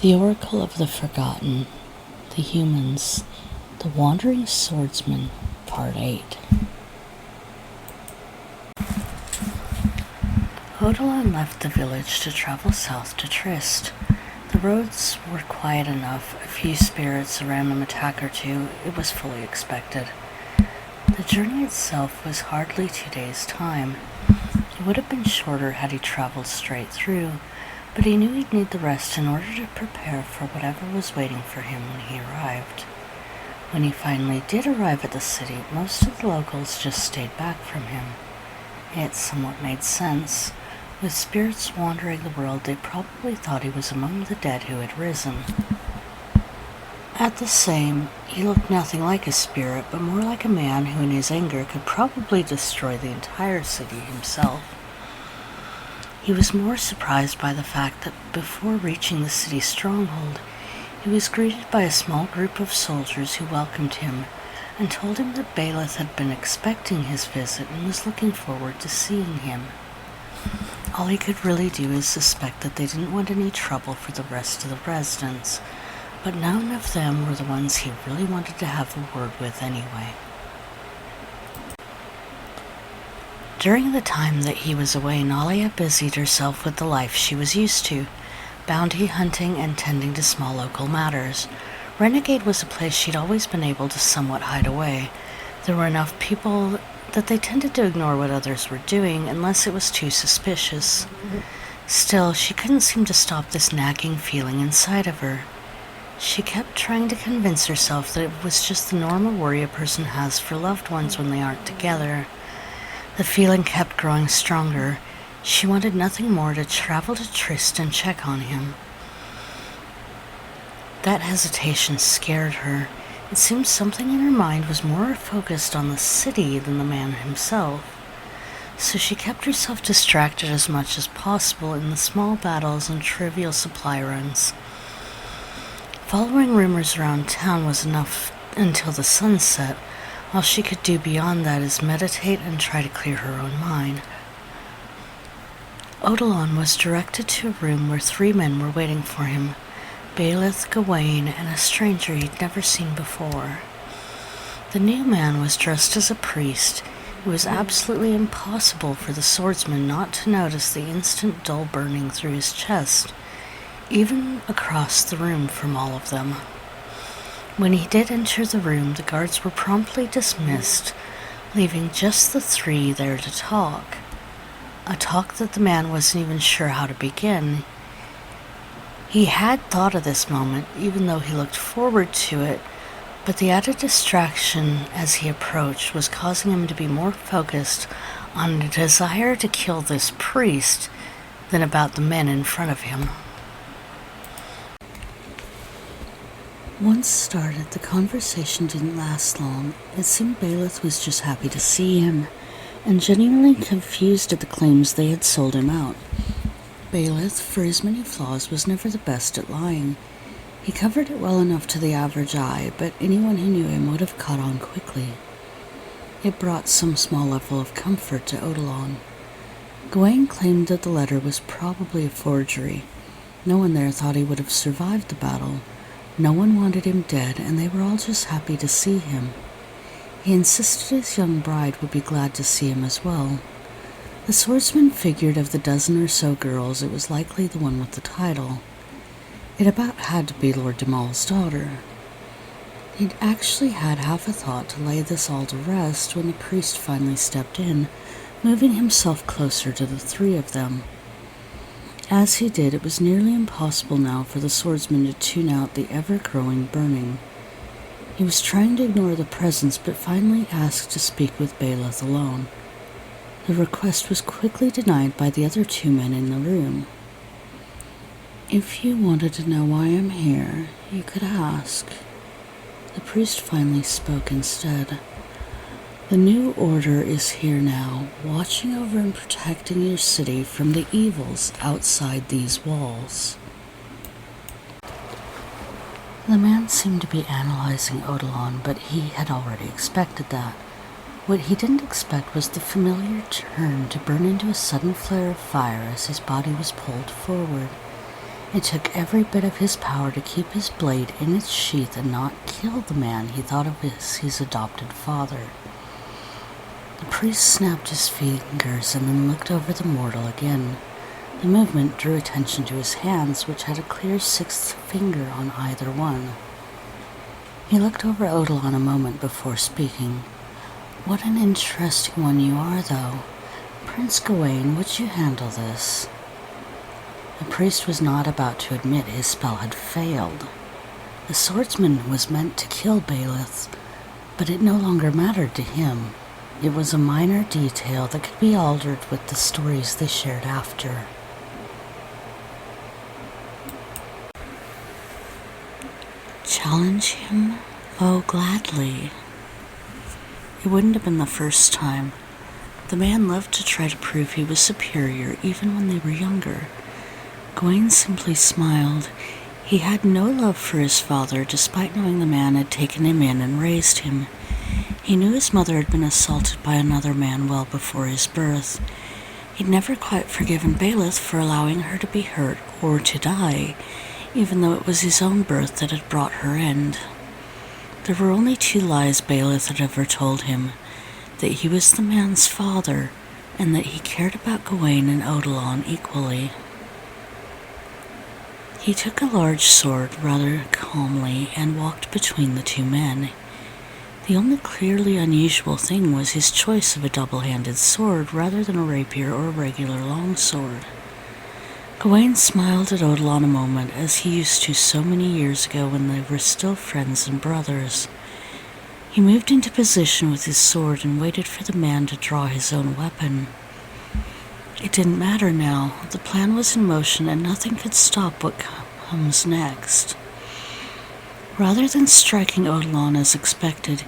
The Oracle of the Forgotten, the Humans, the Wandering Swordsman, Part 8. Odilon left the village to travel south to Trist. The roads were quiet enough, a few spirits, a random attack or two. It was fully expected. The journey itself was hardly 2 days' time. It would have been shorter had he traveled straight through, but he knew he'd need the rest in order to prepare for whatever was waiting for him when he arrived. When he finally did arrive at the city, most of the locals just stayed back from him. It somewhat made sense. With spirits wandering the world, they probably thought he was among the dead who had risen. At the same, he looked nothing like a spirit, but more like a man who in his anger could probably destroy the entire city himself. He was more surprised by the fact that before reaching the city's stronghold, he was greeted by a small group of soldiers who welcomed him and told him that Baelith had been expecting his visit and was looking forward to seeing him. All he could really do is suspect that they didn't want any trouble for the rest of the residents, but none of them were the ones he really wanted to have a word with anyway. During the time that he was away, Nalia busied herself with the life she was used to, bounty hunting and tending to small local matters. Renegade was a place she'd always been able to somewhat hide away. There were enough people that they tended to ignore what others were doing unless it was too suspicious. Still, she couldn't seem to stop this nagging feeling inside of her. She kept trying to convince herself that it was just the normal worry a person has for loved ones when they aren't together. The feeling kept growing stronger. She wanted nothing more to travel to Trist and check on him. That hesitation scared her. It seemed something in her mind was more focused on the city than the man himself. So she kept herself distracted as much as possible in the small battles and trivial supply runs. Following rumors around town was enough until the sun set. All she could do beyond that is meditate and try to clear her own mind. Odilon was directed to a room where 3 men were waiting for him, Baelith, Gawain, and a stranger he'd never seen before. The new man was dressed as a priest. It was absolutely impossible for the swordsman not to notice the instant dull burning through his chest, even across the room from all of them. When he did enter the room, the guards were promptly dismissed, leaving just the 3 there to talk. A talk that the man wasn't even sure how to begin. He had thought of this moment, even though he looked forward to it, but the added distraction as he approached was causing him to be more focused on a desire to kill this priest than about the men in front of him. Once started, the conversation didn't last long. It seemed Baelith was just happy to see him, and genuinely confused at the claims they had sold him out. Baelith, for his many flaws, was never the best at lying. He covered it well enough to the average eye, but anyone who knew him would have caught on quickly. It brought some small level of comfort to Odilon. Gawain claimed that the letter was probably a forgery. No one there thought he would have survived the battle. No one wanted him dead, and they were all just happy to see him. He insisted his young bride would be glad to see him as well. The swordsman figured of the dozen or so girls, it was likely the one with the title. It about had to be Lord Demal's daughter. He'd actually had half a thought to lay this all to rest when the priest finally stepped in, moving himself closer to the 3 of them. As he did, it was nearly impossible now for the swordsman to tune out the ever-growing burning. He was trying to ignore the presence, but finally asked to speak with Baelith alone. The request was quickly denied by the other 2 men in the room. "If you wanted to know why I'm here, you could ask." The priest finally spoke instead. "The new order is here now, watching over and protecting your city from the evils outside these walls." The man seemed to be analyzing Odilon, but he had already expected that. What he didn't expect was the familiar turn to burn into a sudden flare of fire as his body was pulled forward. It took every bit of his power to keep his blade in its sheath and not kill the man he thought of as his adopted father. The priest snapped his fingers and then looked over the mortal again. The movement drew attention to his hands, which had a clear sixth finger on either one. He looked over Odilon a moment before speaking. "What an interesting one you are, though. Prince Gawain, would you handle this?" The priest was not about to admit his spell had failed. The swordsman was meant to kill Baelith, but it no longer mattered to him. It was a minor detail that could be altered with the stories they shared after. Challenge him? Oh, gladly. It wouldn't have been the first time. The man loved to try to prove he was superior even when they were younger. Gawain simply smiled. He had no love for his father, despite knowing the man had taken him in and raised him. He knew his mother had been assaulted by another man well before his birth. He'd never quite forgiven Baelith for allowing her to be hurt or to die, even though it was his own birth that had brought her end. There were only two lies Baelith had ever told him: that he was the man's father, and that he cared about Gawain and Odilon equally. He took a large sword rather calmly and walked between the two men. The only clearly unusual thing was his choice of a double-handed sword rather than a rapier or a regular longsword. Gawain smiled at Odilon a moment, as he used to so many years ago when they were still friends and brothers. He moved into position with his sword and waited for the man to draw his own weapon. It didn't matter now. The plan was in motion and nothing could stop what comes next. Rather than striking Odilon as expected,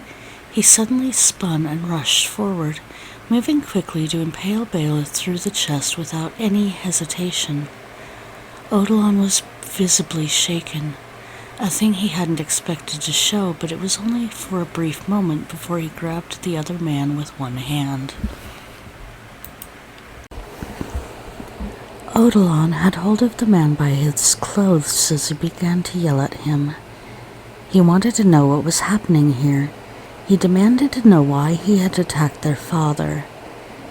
he suddenly spun and rushed forward, moving quickly to impale Baelith through the chest without any hesitation. Odilon was visibly shaken, a thing he hadn't expected to show, but it was only for a brief moment before he grabbed the other man with one hand. Odilon had hold of the man by his clothes as he began to yell at him. He wanted to know what was happening here. He demanded to know why he had attacked their father.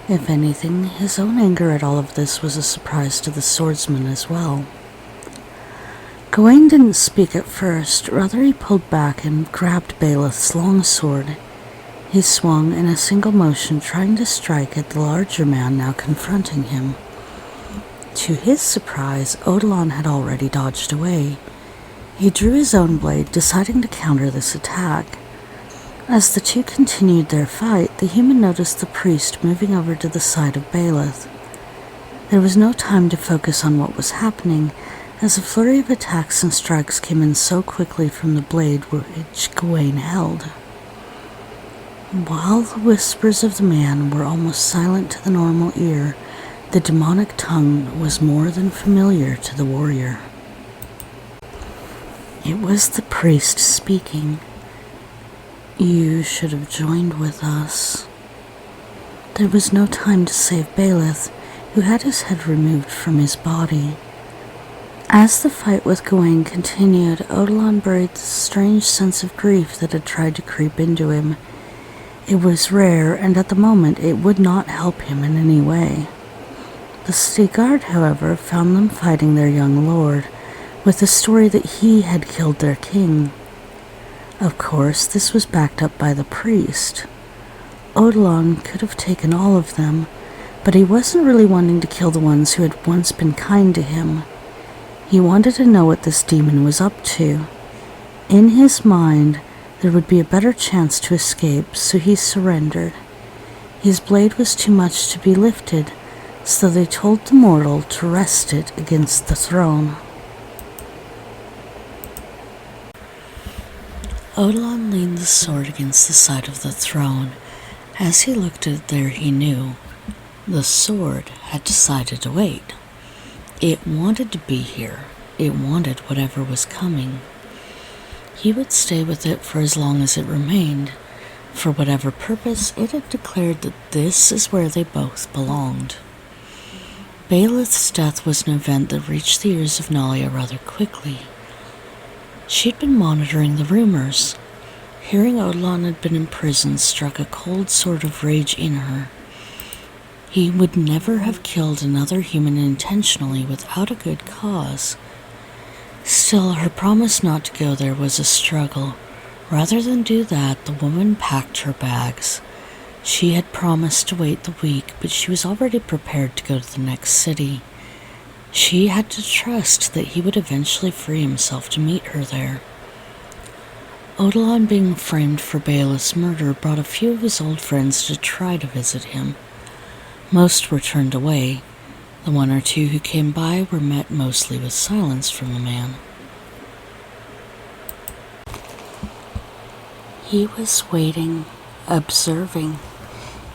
If anything, his own anger at all of this was a surprise to the swordsman as well. Gawain didn't speak at first, rather he pulled back and grabbed Baelith's longsword. He swung in a single motion, trying to strike at the larger man now confronting him. To his surprise, Odilon had already dodged away. He drew his own blade, deciding to counter this attack. As the two continued their fight, the human noticed the priest moving over to the side of Baelith. There was no time to focus on what was happening, as a flurry of attacks and strikes came in so quickly from the blade which Gawain held. While the whispers of the man were almost silent to the normal ear, the demonic tongue was more than familiar to the warrior. It was the priest speaking. "You should have joined with us." There was no time to save Baelith, who had his head removed from his body. As the fight with Gawain continued, Odilon buried the strange sense of grief that had tried to creep into him. It was rare, and at the moment it would not help him in any way. The city guard, however, found them fighting their young lord, with the story that he had killed their king. Of course, this was backed up by the priest. Odilon could have taken all of them, but he wasn't really wanting to kill the ones who had once been kind to him. He wanted to know what this demon was up to. In his mind, there would be a better chance to escape, so he surrendered. His blade was too much to be lifted, so they told the mortal to rest it against the throne. Odilon leaned the sword against the side of the throne. As he looked at it there, he knew. The sword had decided to wait. It wanted to be here. It wanted whatever was coming. He would stay with it for as long as it remained. For whatever purpose, it had declared that this is where they both belonged. Baelith's death was an event that reached the ears of Nalia rather quickly. She'd been monitoring the rumors. Hearing Odilon had been in prison struck a cold sort of rage in her. He would never have killed another human intentionally without a good cause. Still, her promise not to go there was a struggle. Rather than do that, the woman packed her bags. She had promised to wait the week, but she was already prepared to go to the next city. She had to trust that he would eventually free himself to meet her there. Odilon being framed for Baelith's murder brought a few of his old friends to try to visit him. Most were turned away. The one or two who came by were met mostly with silence from the man. He was waiting, observing.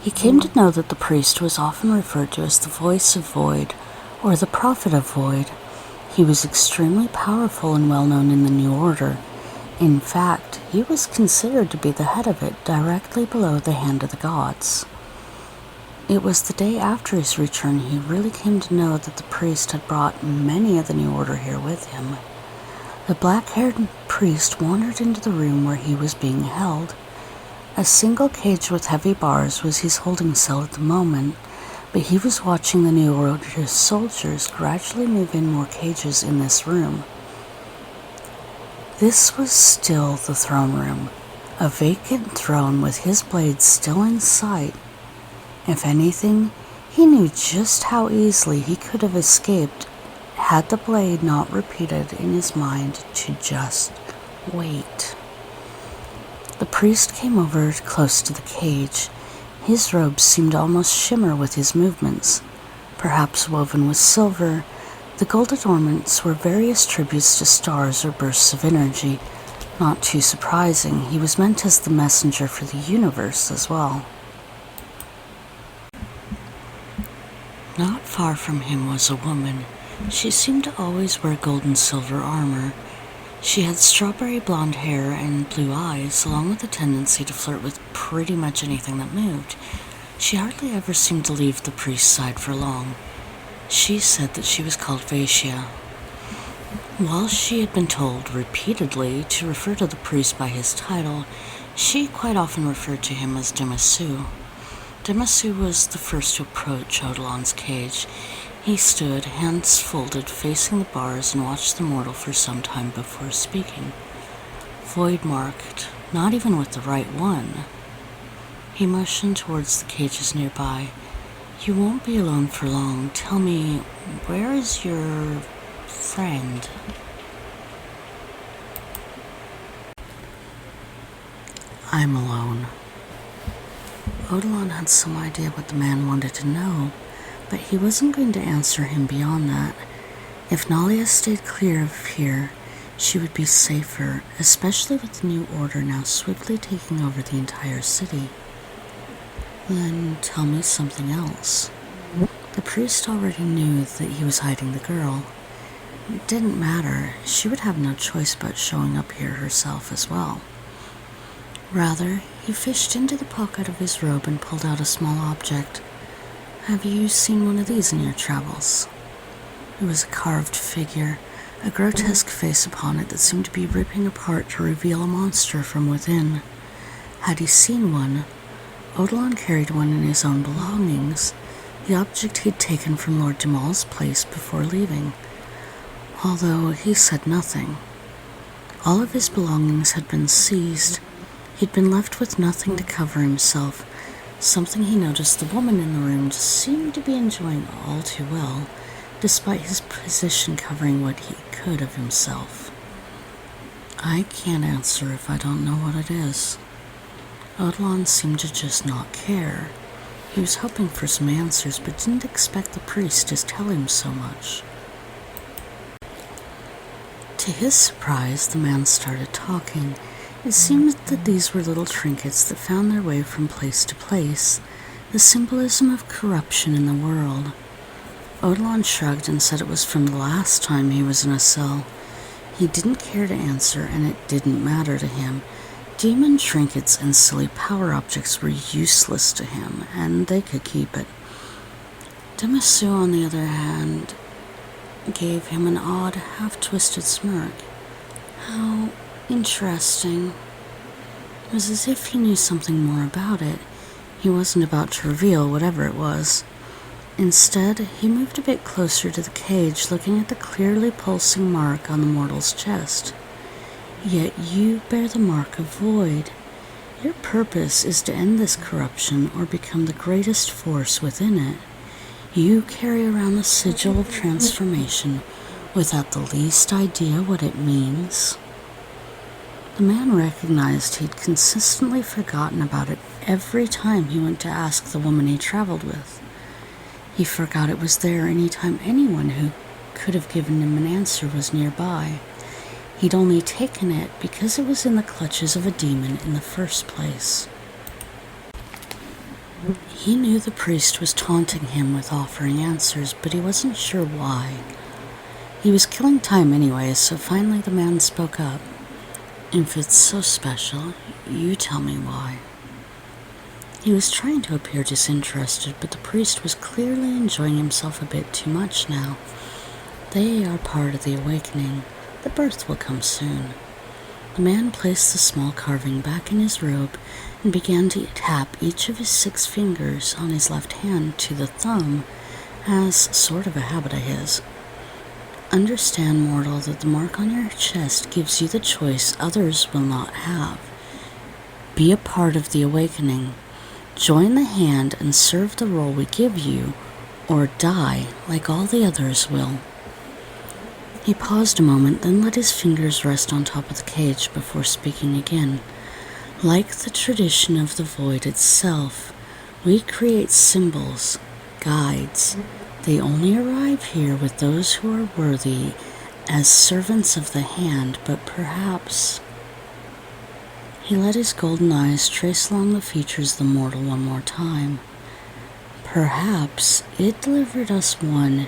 He came to know that the priest was often referred to as the voice of Void, or the prophet of Void. He was extremely powerful and well known in the New Order. In fact, he was considered to be the head of it, directly below the hand of the gods. It was the day after his return he really came to know that the priest had brought many of the New Order here with him. The black-haired priest wandered into the room where he was being held. A single cage with heavy bars was his holding cell at the moment, but he was watching the New Order's soldiers gradually move in more cages in this room. This was still the throne room, a vacant throne with his blade still in sight. If anything, he knew just how easily he could have escaped had the blade not repeated in his mind to just wait. The priest came over close to the cage. His robes seemed to almost shimmer with his movements. Perhaps woven with silver, the gold adornments were various tributes to stars or bursts of energy. Not too surprising, he was meant as the messenger for the universe as well. Not far from him was a woman. She seemed to always wear gold and silver armor. She had strawberry blonde hair and blue eyes, along with a tendency to flirt with pretty much anything that moved. She hardly ever seemed to leave the priest's side for long. She said that she was called Vaishya. While she had been told repeatedly to refer to the priest by his title, she quite often referred to him as Demasu. Demasu was the first to approach Odilon's cage. He stood, hands folded, facing the bars, and watched the mortal for some time before speaking. Void marked, not even with the right one. He motioned towards the cages nearby. "You won't be alone for long. Tell me, where is your friend?" "I'm alone." Odilon had some idea what the man wanted to know, but he wasn't going to answer him beyond that. If Nalia stayed clear of here, she would be safer, especially with the New Order now swiftly taking over the entire city. "Then tell me something else." The priest already knew that he was hiding the girl. It didn't matter. She would have no choice but showing up here herself as well. Rather, he fished into the pocket of his robe and pulled out a small object. "Have you seen one of these in your travels?" It was a carved figure, a grotesque face upon it that seemed to be ripping apart to reveal a monster from within. Had he seen one, Odilon carried one in his own belongings, the object he'd taken from Lord Jamal's place before leaving. Although he said nothing. All of his belongings had been seized. He'd been left with nothing to cover himself, something he noticed the woman in the room seemed to be enjoying all too well, despite his position covering what he could of himself. "I can't answer if I don't know what it is." Odilon seemed to just not care. He was hoping for some answers, but didn't expect the priest to tell him so much. To his surprise, the man started talking. It seemed that these were little trinkets that found their way from place to place, the symbolism of corruption in the world. Odilon shrugged and said it was from the last time he was in a cell. He didn't care to answer, and it didn't matter to him. Demon trinkets and silly power objects were useless to him, and they could keep it. Demasu, on the other hand, gave him an odd, half-twisted smirk. How interesting. It was as if he knew something more about it. He wasn't about to reveal whatever it was. Instead, he moved a bit closer to the cage, looking at the clearly pulsing mark on the mortal's chest. Yet you bear the mark of void. Your purpose is to end this corruption or become the greatest force within it. You carry around the sigil of transformation without the least idea what it means. The man recognized he'd consistently forgotten about it every time he went to ask the woman he traveled with. He forgot it was there any time anyone who could have given him an answer was nearby. He'd only taken it because it was in the clutches of a demon in the first place. He knew the priest was taunting him with offering answers, but he wasn't sure why. He was killing time anyway, so finally the man spoke up. If it's so special, you tell me why. He was trying to appear disinterested, but the priest was clearly enjoying himself a bit too much now. They are part of the awakening. The birth will come soon. The man placed the small carving back in his robe and began to tap each of his 6 fingers on his left hand to the thumb, as sort of a habit of his. Understand, mortal, that the mark on your chest gives you the choice others will not have. Be a part of the awakening. Join the hand and serve the role we give you, or die like all the others will. He paused a moment, then let his fingers rest on top of the cage before speaking again. Like the tradition of the void itself, we create symbols, guides. They only arrive here with those who are worthy as servants of the hand, but perhaps... He let his golden eyes trace along the features of the mortal one more time. Perhaps it delivered us one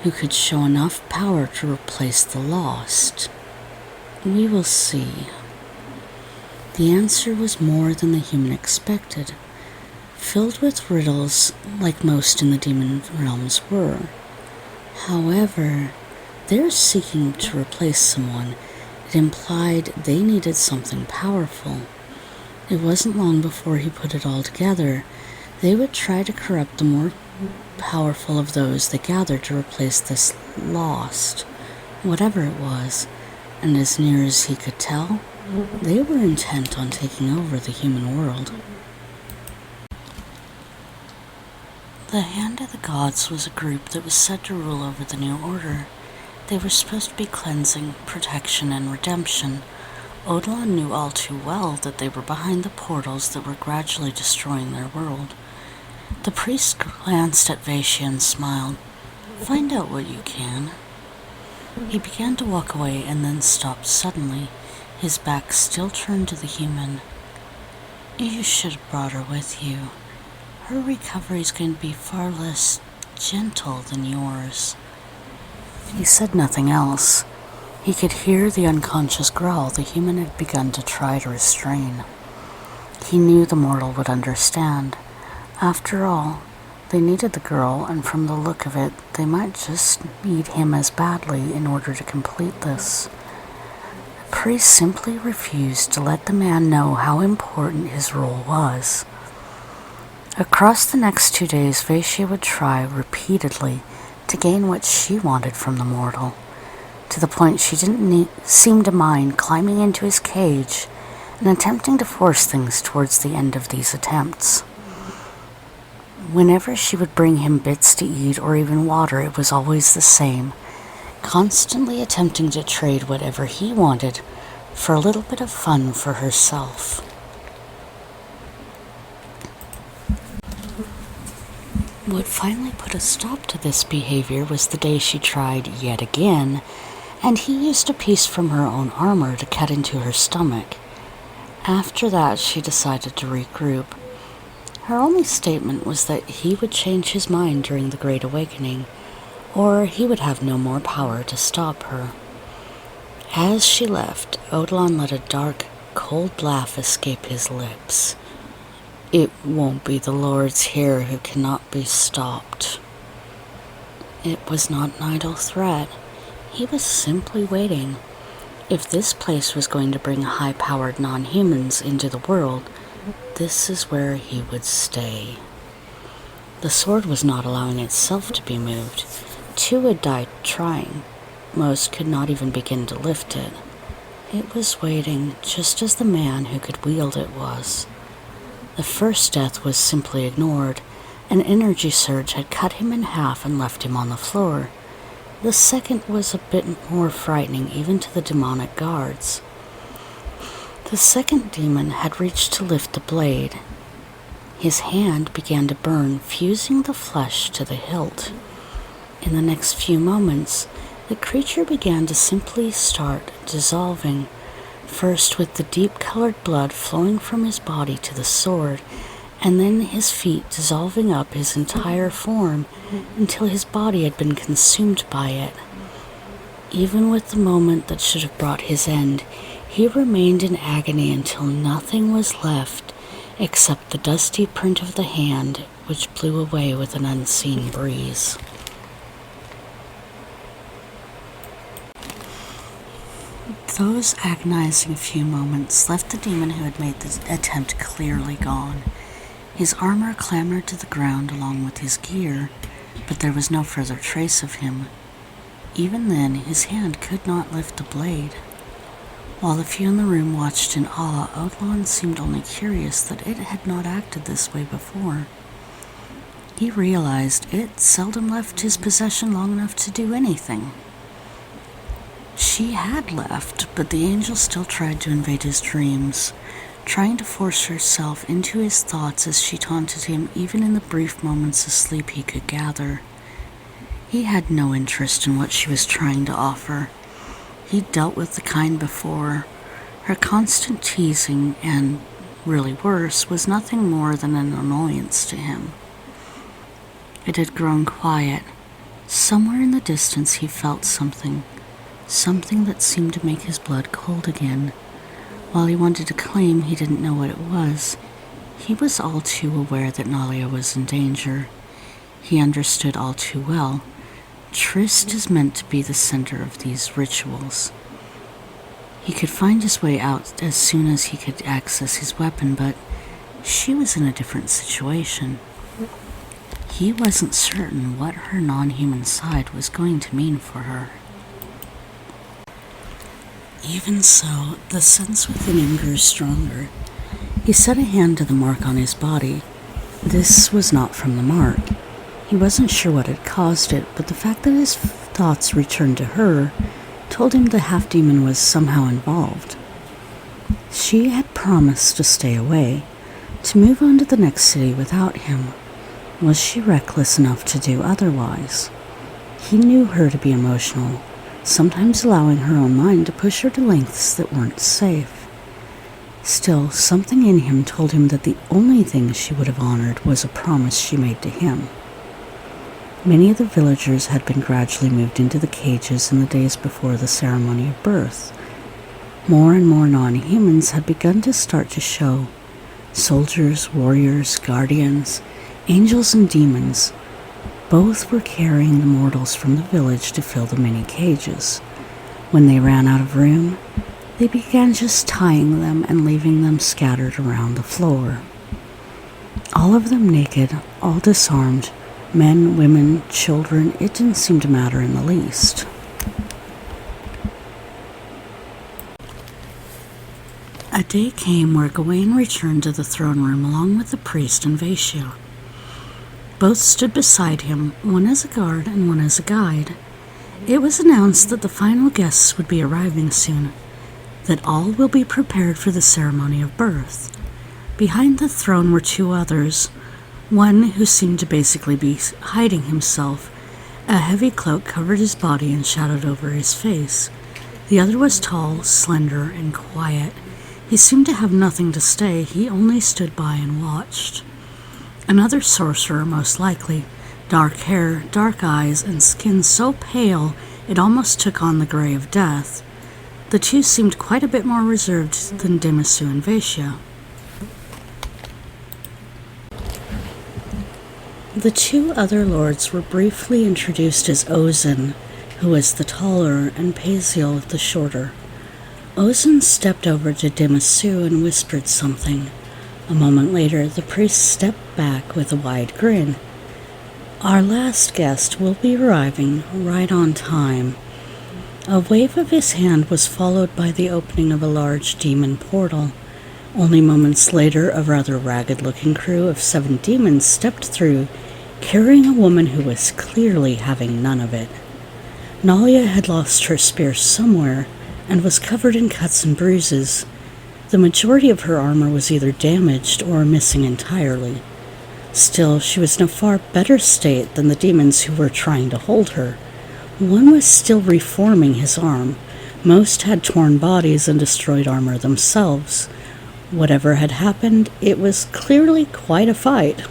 who could show enough power to replace the lost. We will see. The answer was more than the human expected, filled with riddles like most in the demon realms were. However, their seeking to replace someone, it implied they needed something powerful. It wasn't long before he put it all together. They would try to corrupt the more powerful of those they gathered to replace this lost, whatever it was, and as near as he could tell, they were intent on taking over the human world. The Hand of the Gods was a group that was said to rule over the New Order. They were supposed to be cleansing, protection, and redemption. Odilon knew all too well that they were behind the portals that were gradually destroying their world. The priest glanced at Vaishya and smiled. Find out what you can. He began to walk away and then stopped suddenly, his back still turned to the human. You should have brought her with you. Her recovery is going to be far less gentle than yours. He said nothing else. He could hear the unconscious growl the human had begun to try to restrain. He knew the mortal would understand. After all, they needed the girl, and from the look of it, they might just need him as badly in order to complete this. The priest simply refused to let the man know how important his role was. Across the next 2 days, Vaishya would try repeatedly to gain what she wanted from the mortal, to the point she didn't seem to mind climbing into his cage and attempting to force things towards the end of these attempts. Whenever she would bring him bits to eat or even water, it was always the same, constantly attempting to trade whatever he wanted for a little bit of fun for herself. What finally put a stop to this behavior was the day she tried yet again, and he used a piece from her own armor to cut into her stomach. After that, she decided to regroup. Her only statement was that he would change his mind during the Great Awakening, or he would have no more power to stop her. As she left, Odilon let a dark, cold laugh escape his lips. It won't be the lords here who cannot be stopped. It was not an idle threat. He was simply waiting. If this place was going to bring high-powered non-humans into the world, this is where he would stay. The sword was not allowing itself to be moved. 2 had died trying. Most could not even begin to lift it. It was waiting just as the man who could wield it was. The first death was simply ignored. An energy surge had cut him in half and left him on the floor. The second was a bit more frightening even to the demonic guards. The second demon had reached to lift the blade. His hand began to burn, fusing the flesh to the hilt. In the next few moments, the creature began to simply start dissolving, first with the deep-colored blood flowing from his body to the sword, and then his feet dissolving up his entire form until his body had been consumed by it. Even with the moment that should have brought his end, he remained in agony until nothing was left except the dusty print of the hand, which blew away with an unseen breeze. Those agonizing few moments left the demon who had made the attempt clearly gone. His armor clambered to the ground along with his gear, but there was no further trace of him. Even then, his hand could not lift the blade. While the few in the room watched in awe, Odlon seemed only curious that it had not acted this way before. He realized it seldom left his possession long enough to do anything. She had left, but the angel still tried to invade his dreams, trying to force herself into his thoughts as she taunted him even in the brief moments of sleep he could gather. He had no interest in what she was trying to offer. He'd dealt with the kind before. Her constant teasing, and really worse, was nothing more than an annoyance to him. It had grown quiet. Somewhere in the distance he felt something that seemed to make his blood cold again. While he wanted to claim he didn't know what it was, he was all too aware that Nalia was in danger. He understood all too well. Trist is meant to be the center of these rituals. He could find his way out as soon as he could access his weapon, but she was in a different situation. He wasn't certain what her non-human side was going to mean for her. Even so, the sense within him grew stronger. He set a hand to the mark on his body. This was not from the mark. He wasn't sure what had caused it, but the fact that his thoughts returned to her told him the half-demon was somehow involved. She had promised to stay away, to move on to the next city without him. Was she reckless enough to do otherwise? He knew her to be emotional, sometimes allowing her own mind to push her to lengths that weren't safe. Still, something in him told him that the only thing she would have honored was a promise she made to him. Many of the villagers had been gradually moved into the cages in the days before the ceremony of birth. More and more non-humans had begun to start to show. Soldiers, warriors, guardians, angels and demons. Both were carrying the mortals from the village to fill the many cages. When they ran out of room, they began just tying them and leaving them scattered around the floor. All of them naked, all disarmed, men, women, children, it didn't seem to matter in the least. A day came where Gawain returned to the throne room along with the priest and Vaishya. Both stood beside him, one as a guard and one as a guide. It was announced that the final guests would be arriving soon, that all will be prepared for the ceremony of birth. Behind the throne were 2 others, one who seemed to basically be hiding himself. A heavy cloak covered his body and shadowed over his face. The other was tall, slender, and quiet. He seemed to have nothing to say. He only stood by and watched. Another sorcerer, most likely. Dark hair, dark eyes, and skin so pale it almost took on the gray of death. The 2 seemed quite a bit more reserved than Demasu and Vaishya. The two other lords were briefly introduced as Ozin, who was the taller, and Paziel, the shorter. Ozin stepped over to Demasu and whispered something. A moment later, the priest stepped back with a wide grin. "Our last guest will be arriving right on time." A wave of his hand was followed by the opening of a large demon portal. Only moments later, a rather ragged-looking crew of 7 demons stepped through, carrying a woman who was clearly having none of it. Nalia had lost her spear somewhere and was covered in cuts and bruises. The majority of her armor was either damaged or missing entirely. Still, she was in a far better state than the demons who were trying to hold her. One was still reforming his arm. Most had torn bodies and destroyed armor themselves. Whatever had happened, it was clearly quite a fight.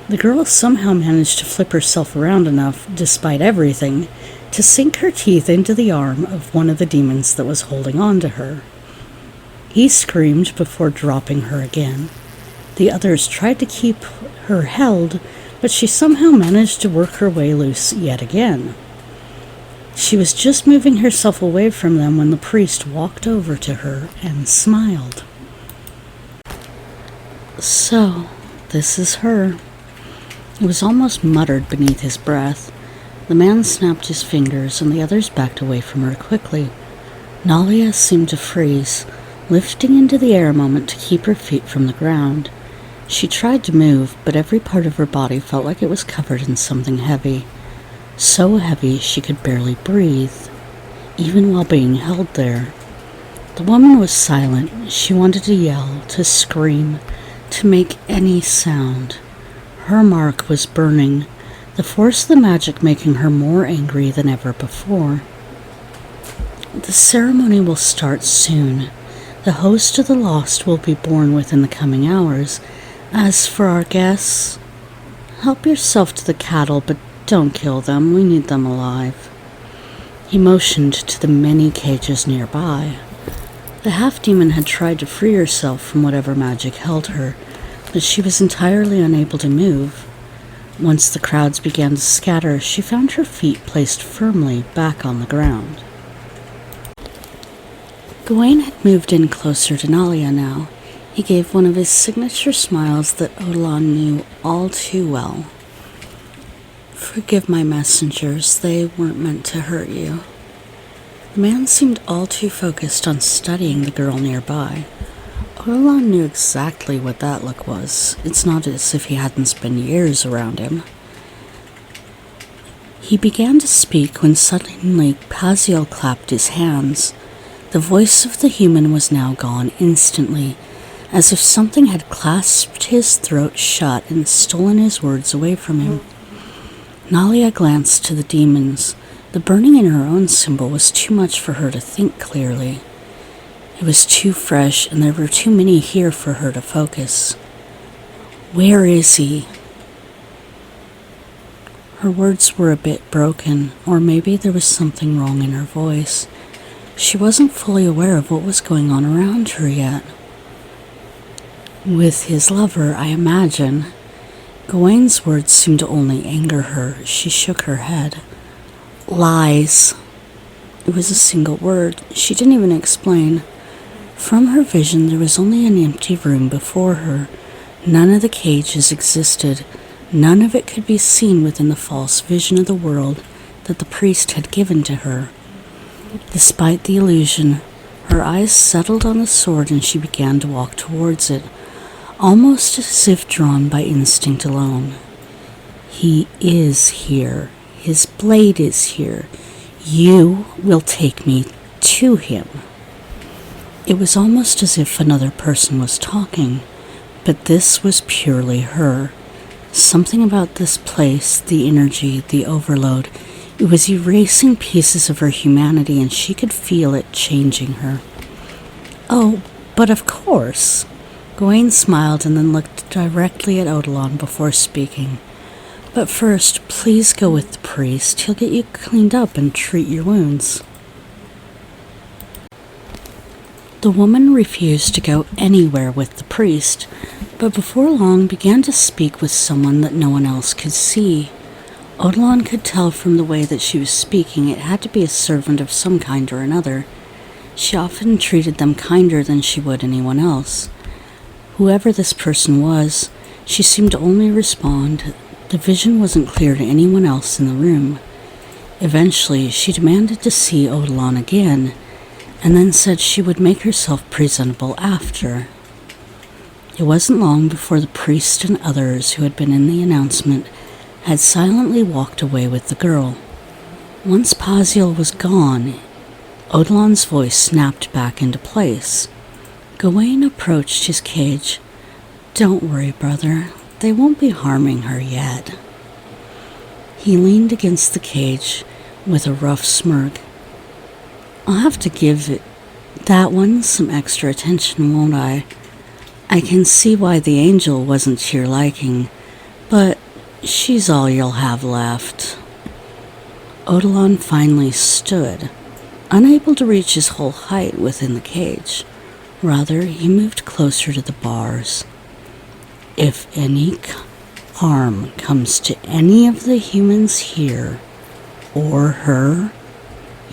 The girl somehow managed to flip herself around enough, despite everything, to sink her teeth into the arm of one of the demons that was holding on to her. He screamed before dropping her again. The others tried to keep her held, but she somehow managed to work her way loose yet again. She was just moving herself away from them when the priest walked over to her and smiled. "So, this is her." It was almost muttered beneath his breath. The man snapped his fingers, and the others backed away from her quickly. Nalia seemed to freeze, lifting into the air a moment to keep her feet from the ground. She tried to move, but every part of her body felt like it was covered in something heavy. So heavy she could barely breathe, even while being held there. The woman was silent. She wanted to yell, to scream, to make any sound. Her mark was burning, the force of the magic making her more angry than ever before. "The ceremony will start soon. The host of the lost will be born within the coming hours. As for our guests, help yourself to the cattle, but don't kill them. We need them alive." He motioned to the many cages nearby. The half-demon had tried to free herself from whatever magic held her, but she was entirely unable to move. Once the crowds began to scatter, she found her feet placed firmly back on the ground. Gawain had moved in closer to Nalia now. He gave one of his signature smiles that Odilon knew all too well. "Forgive my messengers, they weren't meant to hurt you." The man seemed all too focused on studying the girl nearby. Odilon knew exactly what that look was. It's not as if he hadn't spent years around him. He began to speak when suddenly Paziel clapped his hands. The voice of the human was now gone instantly, as if something had clasped his throat shut and stolen his words away from him. Nalia glanced to the demons. The burning in her own symbol was too much for her to think clearly. It was too fresh, and there were too many here for her to focus. "Where is he?" Her words were a bit broken, or maybe there was something wrong in her voice. She wasn't fully aware of what was going on around her yet. "With his lover, I imagine." Gawain's words seemed to only anger her. She shook her head. "Lies." It was a single word. She didn't even explain. From her vision, there was only an empty room before her. None of the cages existed. None of it could be seen within the false vision of the world that the priest had given to her. Despite the illusion, her eyes settled on the sword and she began to walk towards it, almost as if drawn by instinct alone. "He is here. His blade is here. You will take me to him." It was almost as if another person was talking, but this was purely her. Something about this place, the energy, the overload, it was erasing pieces of her humanity, and she could feel it changing her. "Oh, but of course." Gawain smiled and then looked directly at Odilon before speaking. "But first, please go with the priest. He'll get you cleaned up and treat your wounds." The woman refused to go anywhere with the priest. but before long began to speak with someone that no one else could see. Odilon could tell from the way that she was speaking it had to be a servant of some kind or another. She often treated them kinder than she would anyone else. Whoever this person was, she seemed to only respond. The vision wasn't clear to anyone else in the room. Eventually, she demanded to see Odilon again, and then said she would make herself presentable after. It wasn't long before the priest and others who had been in the announcement had silently walked away with the girl. Once Paziel was gone, Odilon's voice snapped back into place. Gawain approached his cage. "Don't worry, brother. They won't be harming her yet." He leaned against the cage with a rough smirk. "I'll have to give that one some extra attention, won't I? I can see why the angel wasn't to your liking, but she's all you'll have left." Odilon finally stood, unable to reach his whole height within the cage. Rather, he moved closer to the bars. "If any harm comes to any of the humans here, or her,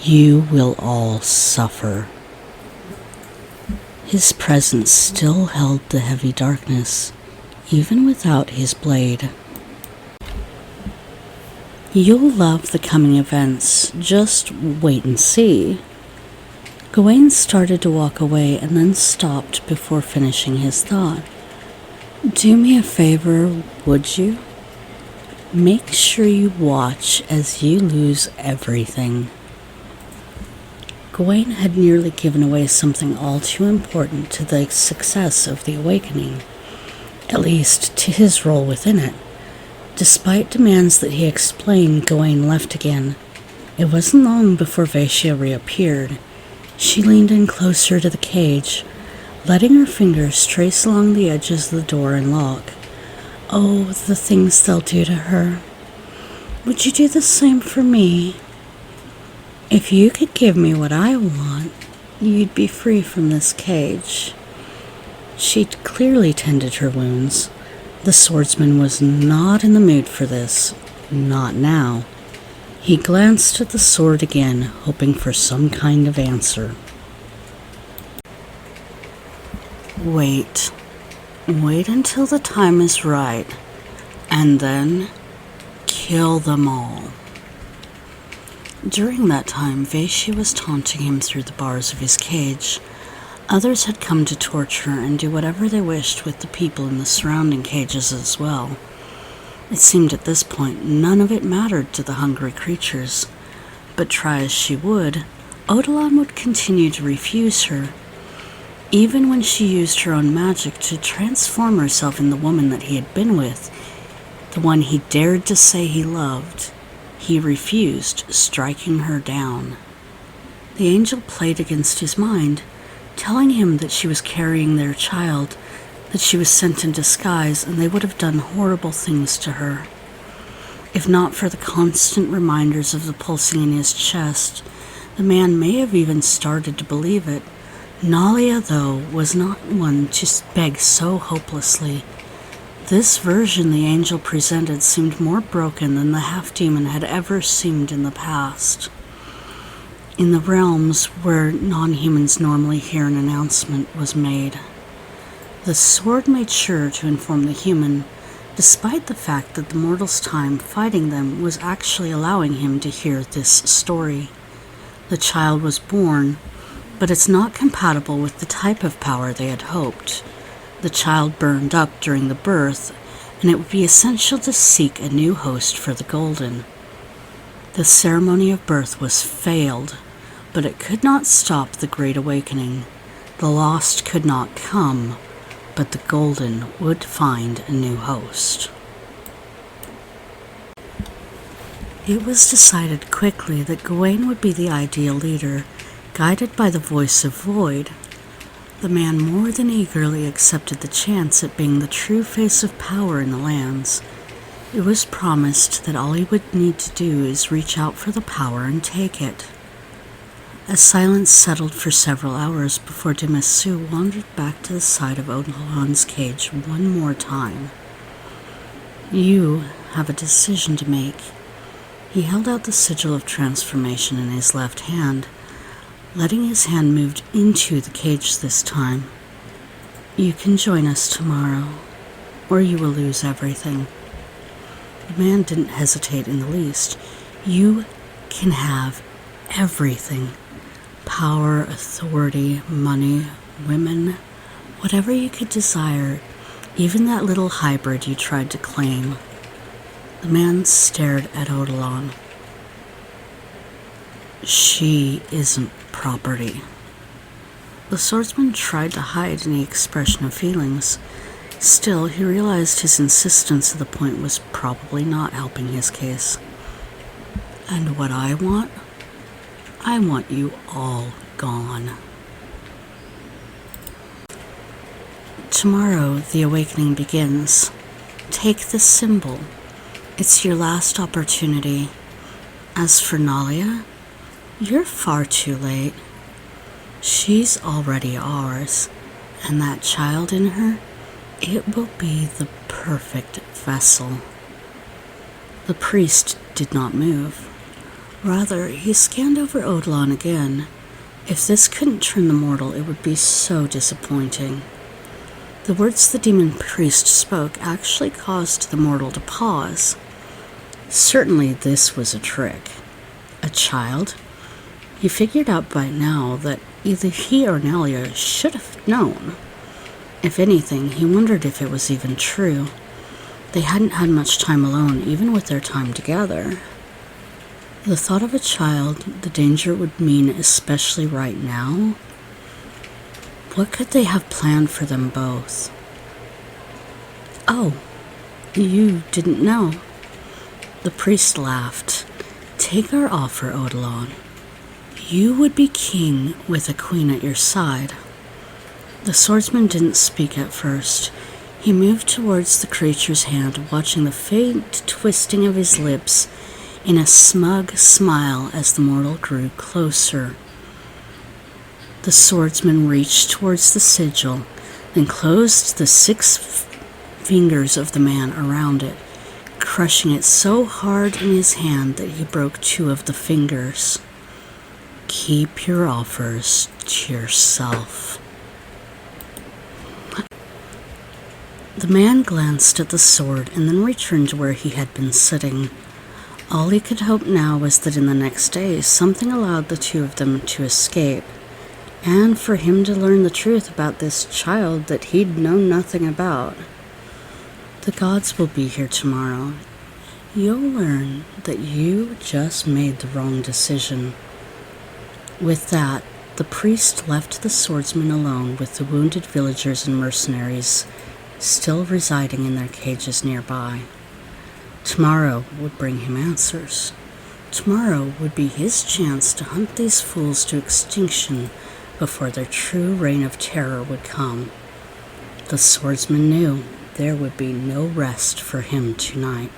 you will all suffer." His presence still held the heavy darkness, even without his blade. "You'll love the coming events. Just wait and see." Gawain started to walk away and then stopped before finishing his thought. "Do me a favor, would you? Make sure you watch as you lose everything." Gawain had nearly given away something all too important to the success of the awakening, at least to his role within it. Despite demands that he explain, Gawain left again. It wasn't long before Vaishya reappeared. She leaned in closer to the cage, letting her fingers trace along the edges of the door and lock. "Oh, the things they'll do to her. Would you do the same for me? If you could give me what I want, you'd be free from this cage." She clearly tended her wounds. The swordsman was not in the mood for this. Not now. He glanced at the sword again, hoping for some kind of answer. Wait until the time is right, and then kill them all." During that time, Vaishya was taunting him through the bars of his cage. Others had come to torture and do whatever they wished with the people in the surrounding cages as well. It seemed at this point none of it mattered to the hungry creatures. But try as she would, Odilon would continue to refuse her. Even when she used her own magic to transform herself in the woman that he had been with, the one he dared to say he loved, he refused, striking her down. The angel played against his mind, telling him that she was carrying their child, that she was sent in disguise, and they would have done horrible things to her. If not for the constant reminders of the pulsing in his chest, the man may have even started to believe it. Nalia, though, was not one to beg so hopelessly. This version the angel presented seemed more broken than the half-demon had ever seemed in the past. In the realms where non-humans normally hear an announcement was made, the sword made sure to inform the human, despite the fact that the mortal's time fighting them was actually allowing him to hear this story. The child was born, but it's not compatible with the type of power they had hoped. The child burned up during the birth, and it would be essential to seek a new host for the golden. The ceremony of birth was failed, but it could not stop the Great Awakening. The lost could not come, but the golden would find a new host. It was decided quickly that Gawain would be the ideal leader, guided by the voice of Void. The man more than eagerly accepted the chance at being the true face of power in the lands. It was promised that all he would need to do is reach out for the power and take it. as silence settled for several hours before Demesu wandered back to the side of Odilon's cage one more time. You have a decision to make. He held out the sigil of transformation in his left hand, letting his hand move into the cage this time. You can join us tomorrow, or you will lose everything. The man didn't hesitate in the least. You can have everything. Power, authority, money, women, whatever you could desire, even that little hybrid you tried to claim. The man stared at Odilon. She isn't property. The swordsman tried to hide any expression of feelings. Still, he realized his insistence to the point was probably not helping his case. And what I want you all gone. Tomorrow, the awakening begins. Take this symbol. It's your last opportunity. As for Nalia, you're far too late. She's already ours, and that child in her, it will be the perfect vessel. The priest did not move. Rather, he scanned over Odilon again. If this couldn't turn the mortal, it would be so disappointing. The words the demon priest spoke actually caused the mortal to pause. Certainly this was a trick. A child? He figured out by now that either he or Nalia should have known. If anything, he wondered if it was even true. They hadn't had much time alone, even with their time together. The thought of a child, the danger it would mean, especially right now. What could they have planned for them both? Oh, you didn't know. The priest laughed. Take our offer, Odilon. You would be king with a queen at your side. The swordsman didn't speak at first. He moved towards the creature's hand, watching the faint twisting of his lips in a smug smile as the mortal grew closer. The swordsman reached towards the sigil, then closed the 6 fingers of the man around it, crushing it so hard in his hand that he broke 2 of the fingers. Keep your offers to yourself. The man glanced at the sword and then returned to where he had been sitting. All he could hope now was that in the next days something allowed the 2 of them to escape, and for him to learn the truth about this child that he'd known nothing about. The gods will be here tomorrow. You'll learn that you just made the wrong decision. With that, the priest left the swordsman alone with the wounded villagers and mercenaries still residing in their cages nearby. Tomorrow would bring him answers. Tomorrow would be his chance to hunt these fools to extinction before their true reign of terror would come. The swordsman knew there would be no rest for him tonight.